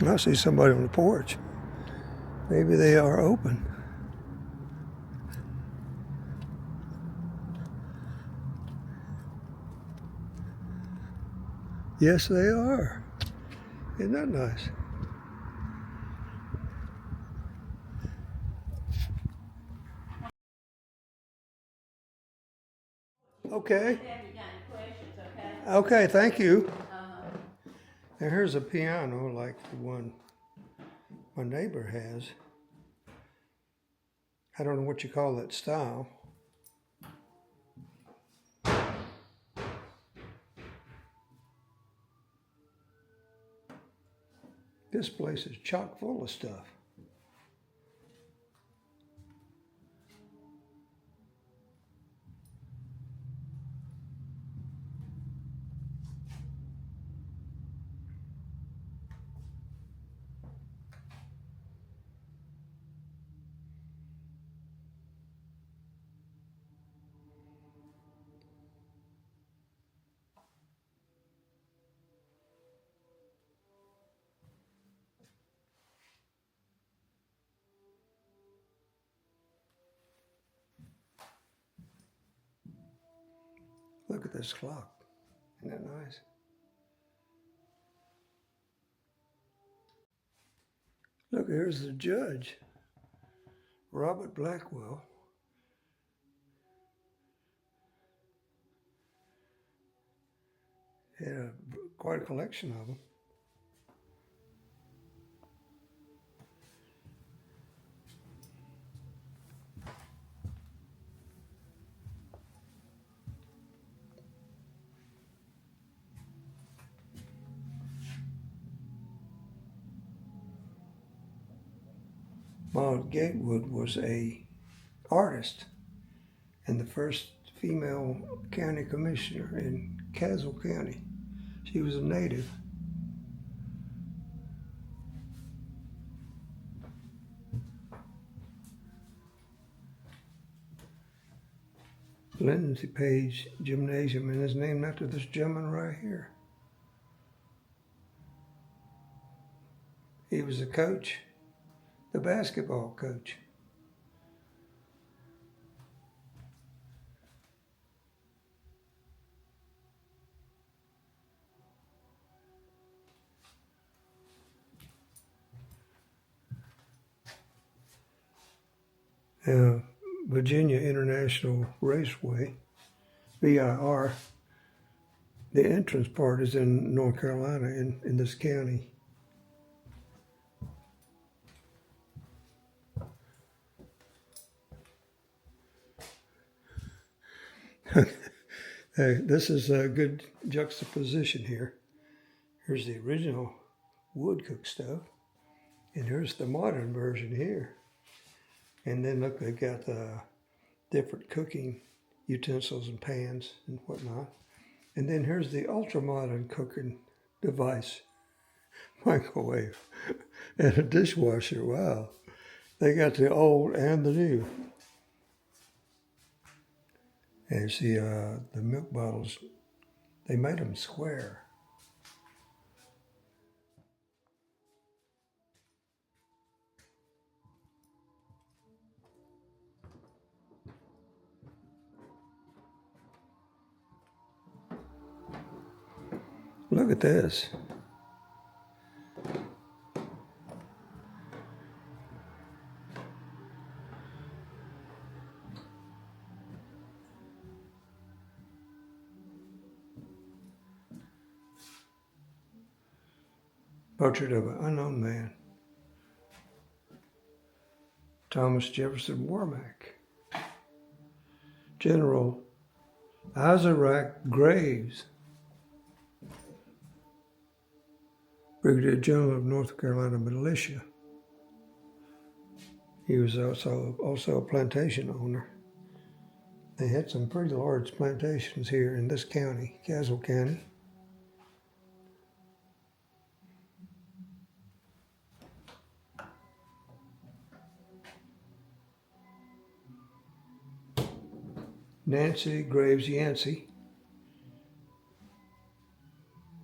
I see somebody on the porch. Maybe they are open. Yes, they are. Isn't that nice? Okay. Okay, thank you. Now here's a piano like the one my neighbor has. I don't know what you call that style. This place is chock full of stuff. Look at this clock. Isn't that nice? Look, here's the judge, Robert Blackwell. He had quite a collection of them. Gatewood was a artist and the first female county commissioner in Caswell County. She was a native. Lindsay Page Gymnasium, and is named after this gentleman right here. He was the coach, the basketball coach. Virginia International Raceway, VIR. The entrance part is in North Carolina, in this county. This is a good juxtaposition here. Here's the original wood cook stove, and here's the modern version here. And then look, they've got different cooking utensils and pans and whatnot. And then here's the ultra-modern cooking device, microwave, and a dishwasher. Wow. They got the old and the new. And see, the milk bottles, they made them square. Look at this. Portrait of an unknown man. Thomas Jefferson Warmack. General Isaac Graves. Brigadier General of North Carolina Militia. He was also a plantation owner. They had some pretty large plantations here in this county, Caswell County. Nancy Graves Yancey.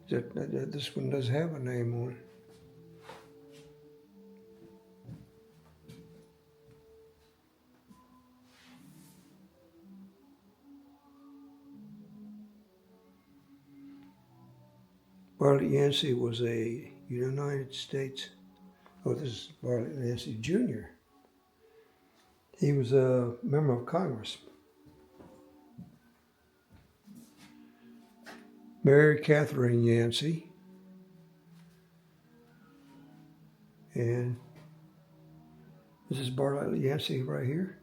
This one does have a name on it. Bartlett Yancey was a United States, oh, this is Bartlett Yancey Jr. He was a member of Congress. Mary Catherine Yancey. And this is Bartlett Yancey right here.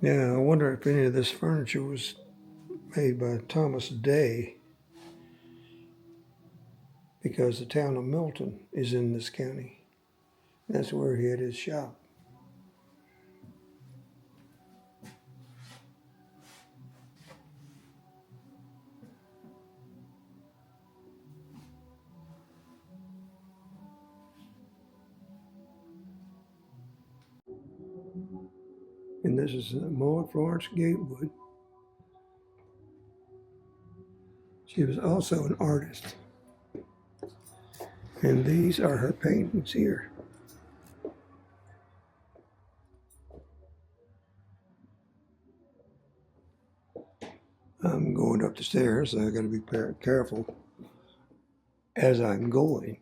Now, I wonder if any of this furniture was made by Thomas Day, because the town of Milton is in this county. That's where he had his shop. And this is Maud Florence Gatewood. She was also an artist. And these are her paintings here. I'm going up the stairs, so I got to be careful as I'm going.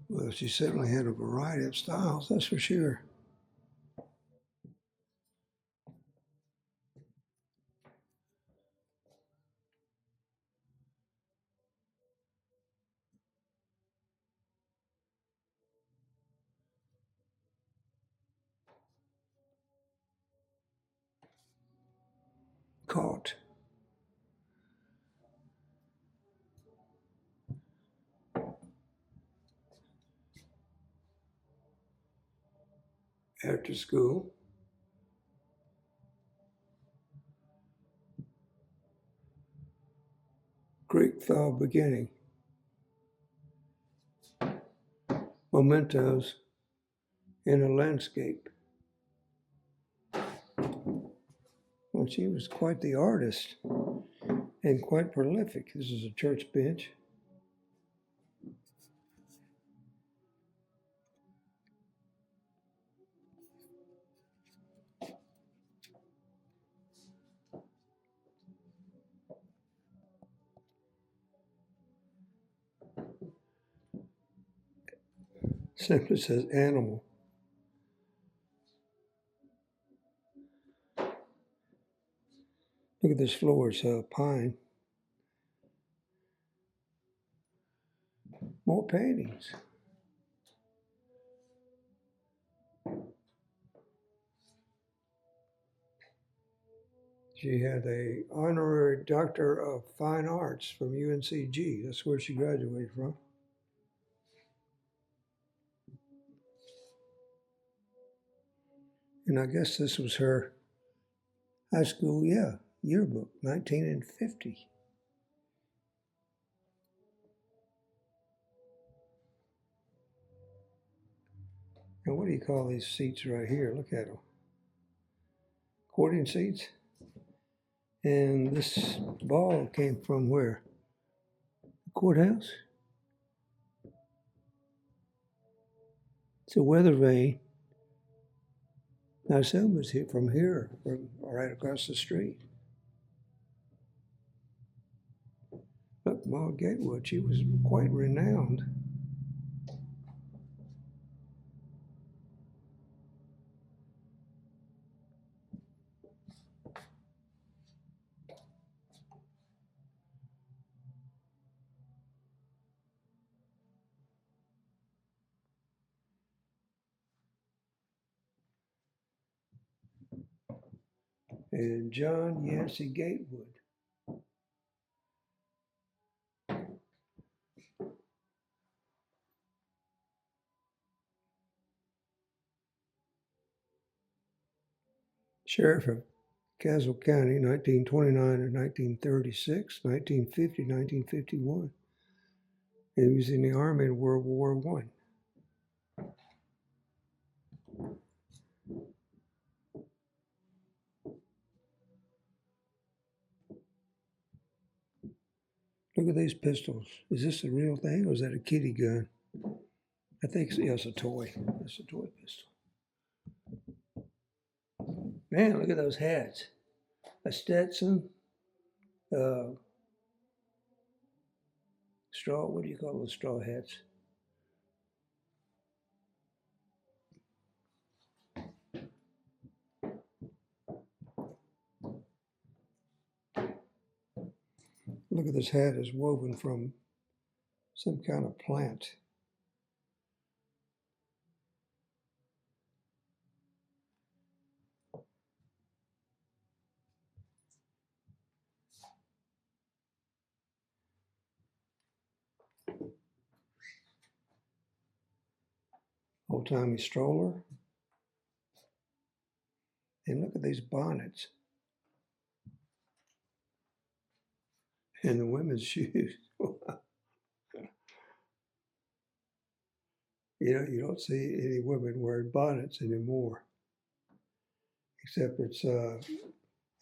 Well, she certainly had a variety of styles, that's for sure. Caught. After school. Great Fall Beginning. Mementos in a Landscape. Well, she was quite the artist and quite prolific. This is a church bench. Simply says animal. Look at this floor, it's pine. More paintings. She had a honorary Doctor of Fine Arts from UNCG. That's where she graduated from. And I guess this was her high school, yearbook, 1950. Now, what do you call these seats right here? Look at them. Accordion seats. And this ball came from where? The courthouse? It's a weather vane. I assume it was here, from here, from right across the street. Look, Maud Gatewood, she was quite renowned. And John Yancey Gatewood. Sheriff of Caswell County, 1929 to 1936, 1950, 1951. He was in the Army in World War I. Look at these pistols. Is this the real thing or is that a kiddie gun? I think yeah, it's a toy. It's a toy pistol. Man, look at those hats. A Stetson, straw, what do you call those straw hats? Look at this hat is woven from some kind of plant. Old-timey stroller. And look at these bonnets. And the women's shoes. You don't see any women wearing bonnets anymore. Except it's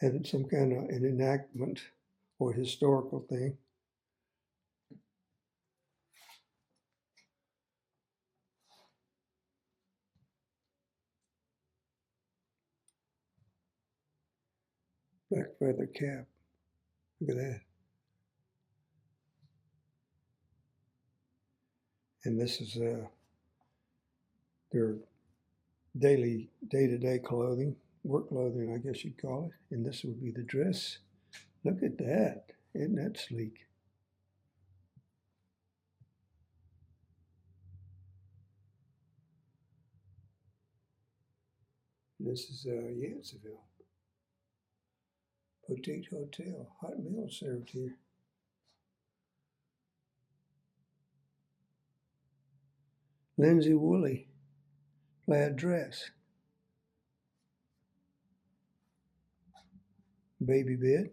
had some kind of an enactment or historical thing. Black feather cap. Look at that. And this is their daily, day-to-day clothing, work clothing, I guess you'd call it. And this would be the dress. Look at that. Isn't that sleek? This is Yanceyville. Boutique Hotel. Hot meals served here. Lindsay Woolley. Plaid dress. Baby bed.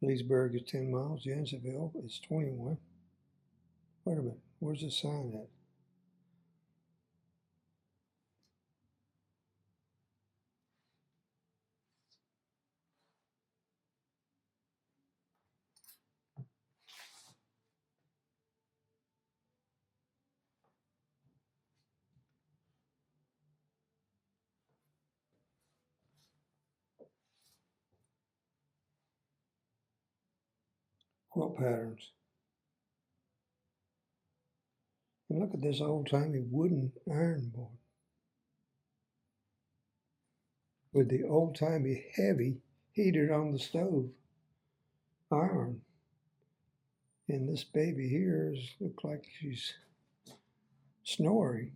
Leesburg is 10 miles. Yanceyville is 21. Wait a minute. Where's the sign at? Quilt patterns. And look at this old-timey wooden iron board. With the old-timey heavy heated on the stove iron. And this baby here looks like she's snoring.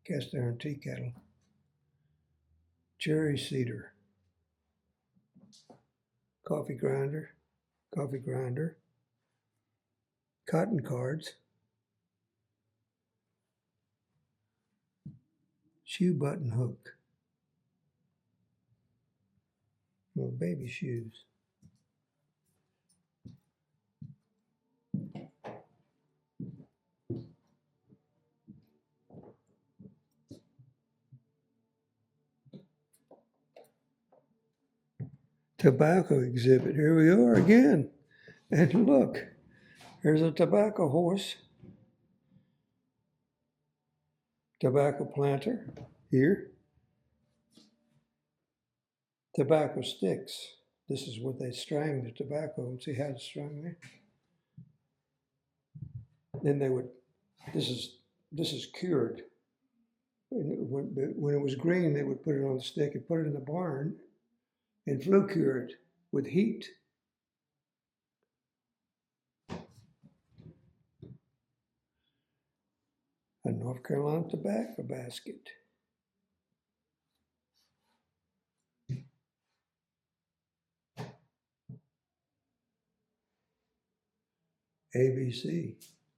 Cast iron tea kettle. Cherry cedar. Coffee grinder. Cotton cards. Shoe button hook. Little baby shoes. Tobacco exhibit. Here we are again. And look, there's a tobacco horse. Tobacco planter here. Tobacco sticks. This is what they strang the tobacco and see how it's strung there. Then they would, this is cured. When it was green, they would put it on the stick and put it in the barn and flue cure it with heat. A North Carolina tobacco basket. ABC,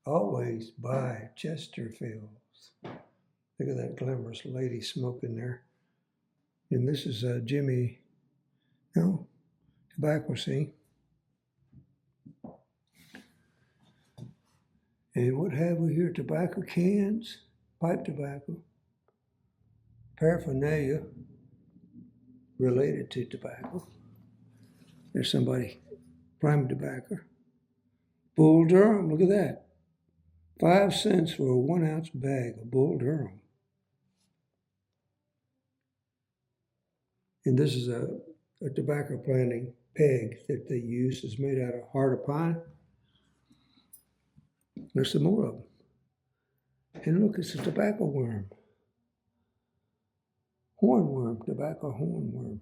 always buy Chesterfields. Look at that glamorous lady smoking there. And this is Jimmy, no, tobacco scene. And what have we here? Tobacco cans, pipe tobacco, paraphernalia related to tobacco. There's somebody priming tobacco. Bull Durham, look at that. 5 cents for a 1 ounce bag of Bull Durham. And this is a tobacco planting peg that they use. It's made out of heart of pine. There's some more of them. And look, it's a tobacco worm. Hornworm, tobacco hornworm.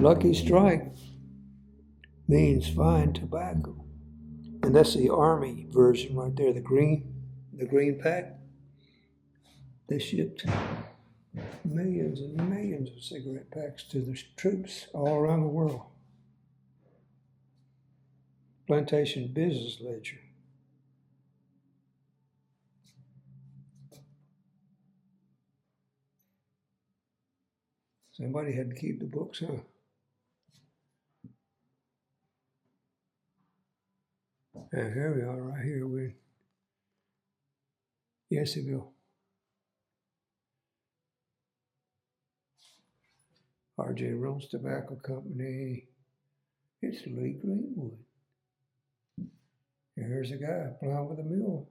Lucky Strike means fine tobacco. And that's the Army version right there, the green pack. They shipped millions and millions of cigarette packs to the troops all around the world. Plantation Business Ledger. Somebody had to keep the books, huh? And here we are, right here. We're in Yanceyville. R.J. Rose Tobacco Company. It's Lee Greenwood. And here's a guy plowing with a mule.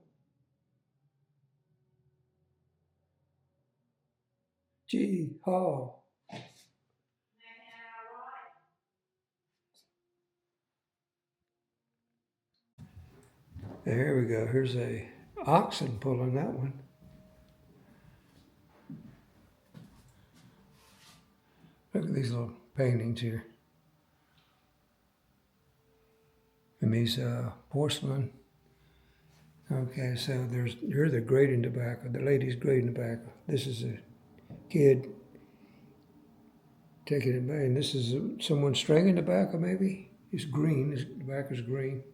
Gee, haw. And here we go. Here's a oxen pulling that one. Look at these little paintings here. And these porcelain. Okay, so here they're grading tobacco. The lady's grading tobacco. This is a kid taking it back. And this is someone stringing tobacco, maybe? It's green. This tobacco's green.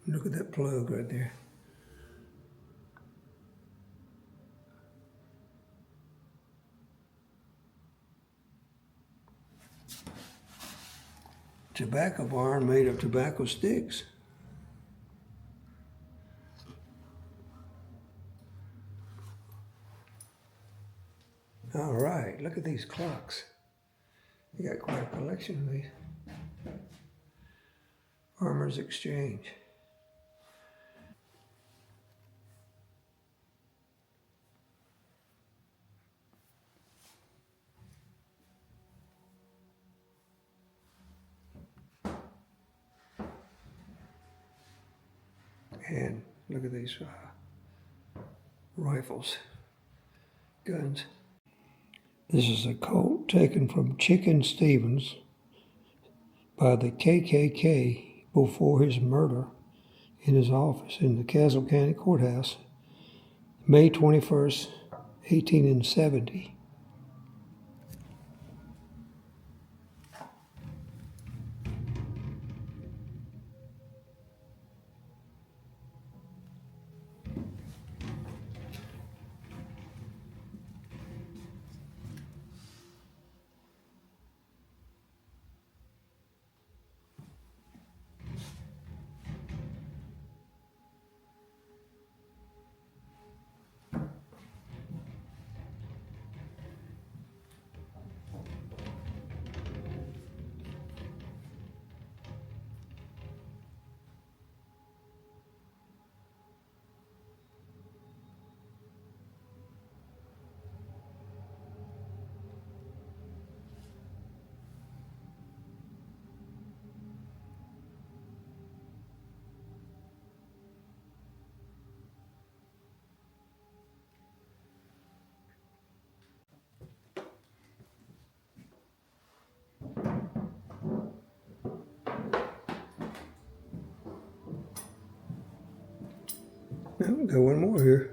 Look at that plug right there. Tobacco barn made of tobacco sticks. All right, look at these clocks. You got quite a collection of these. Farmers Exchange. And look at these rifles, guns. This is a Colt taken from Chicken Stevens by the KKK before his murder in his office in the Caswell County Courthouse, May 21st, 1870. Now we got one more here.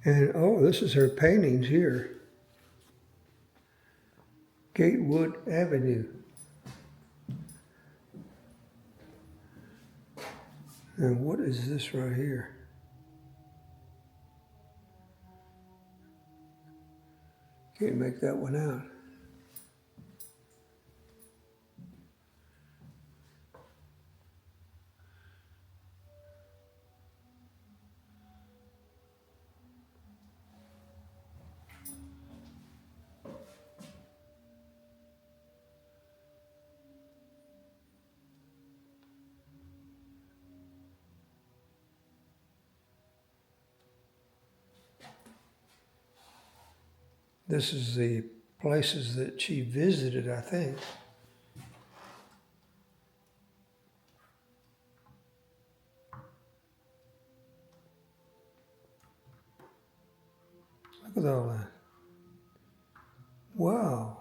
And oh, this is her paintings here. Gatewood Avenue. And what is this right here? Can't make that one out. This is the places that she visited, I think. Look at all that. Wow.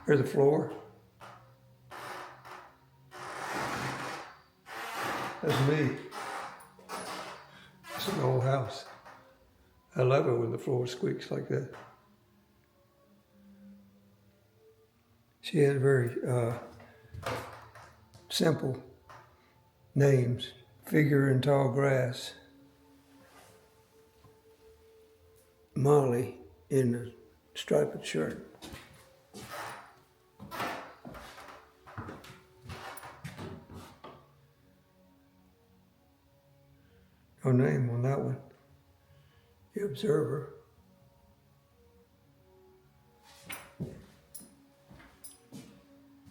Here's the floor. That's me. It's an old house. I love it when the floor squeaks like that. She had very simple names. Figure in tall grass. Molly in a striped shirt. No name on that one. The Observer.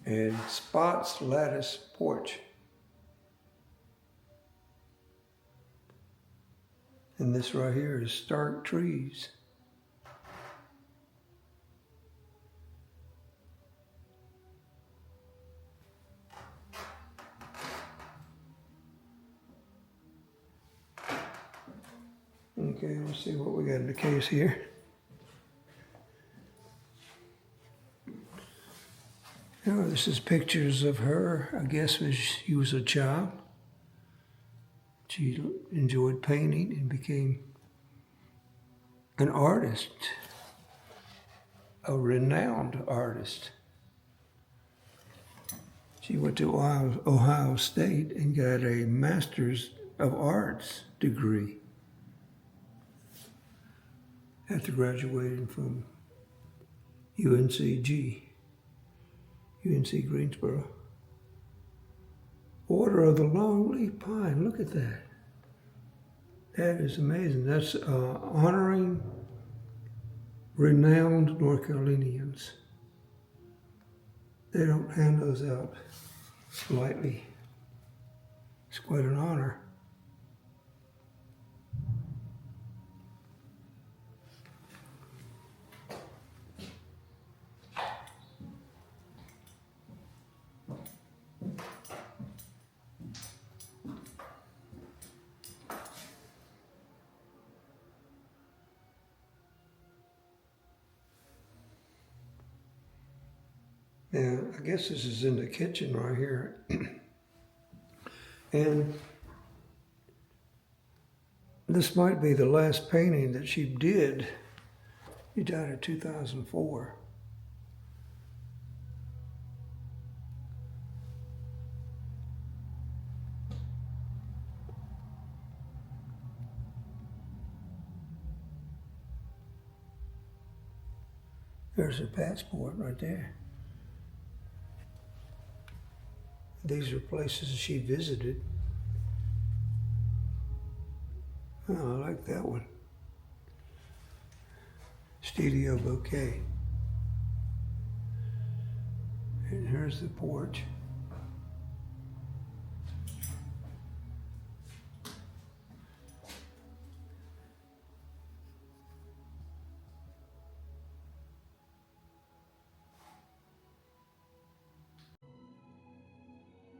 And Spot's Lattice Porch. And this right here is Stark Trees. Okay, let's see what we got in the case here. Oh, this is pictures of her, I guess, when she was a child. She enjoyed painting and became an artist, a renowned artist. She went to Ohio State and got a Master's of Arts degree after graduating from UNC Greensboro. Order of the Longleaf Pine, look at that. That is amazing. That's honoring renowned North Carolinians. They don't hand those out lightly. It's quite an honor. Now, I guess this is in the kitchen right here. And this might be the last painting that she did. She died in 2004. There's her passport right there. These are places she visited. Oh, I like that one. Studio Bouquet. And here's the porch.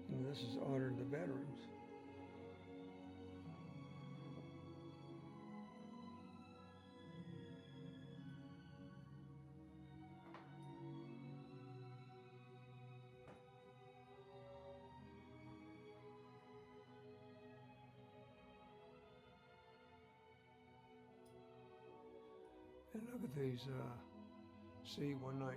And this is honoring the veterans. And look at these C-119.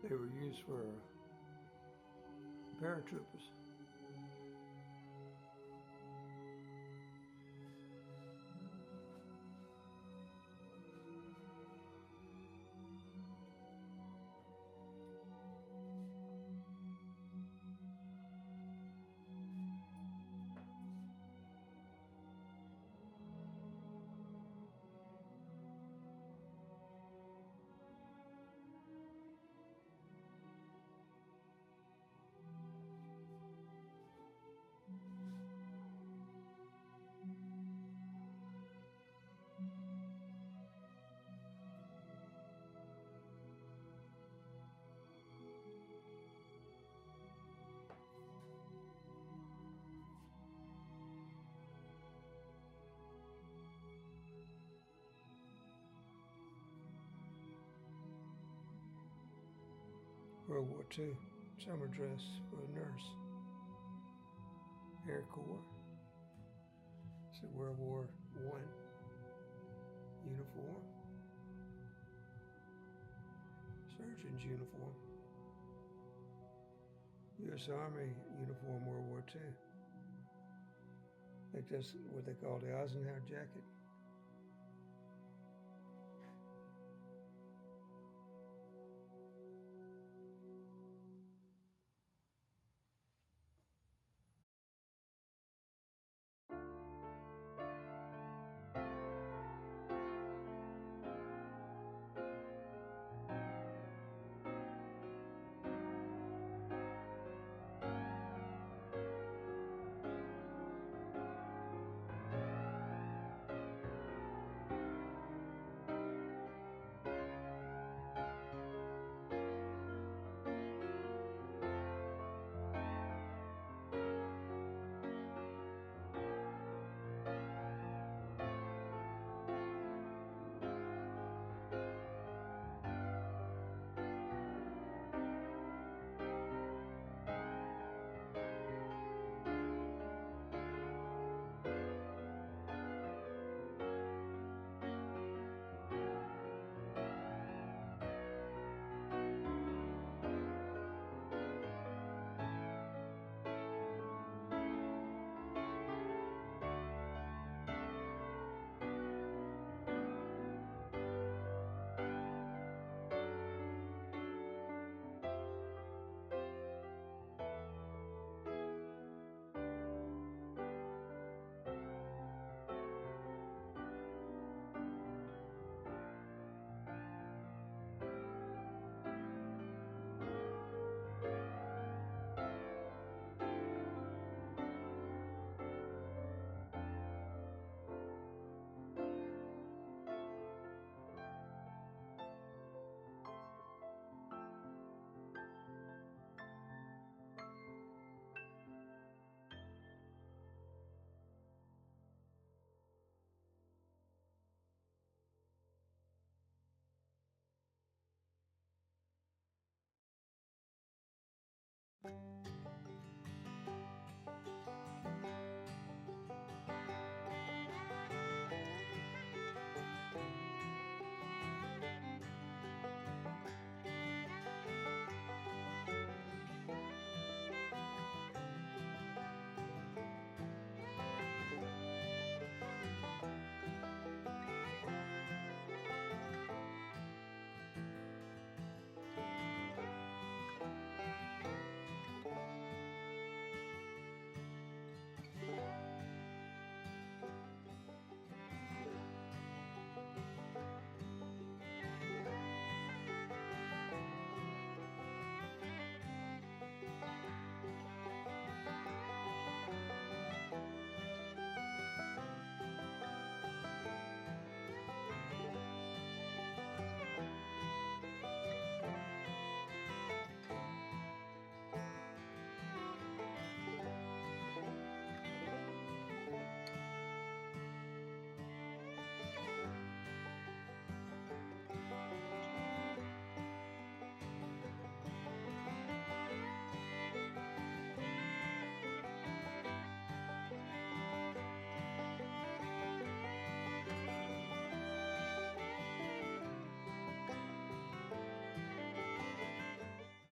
They were used for paratroopers. World War II, summer dress for a nurse. Air Corps. It's a World War I uniform. Surgeon's uniform. U.S. Army uniform, World War II. I think that's what they call the Eisenhower jacket.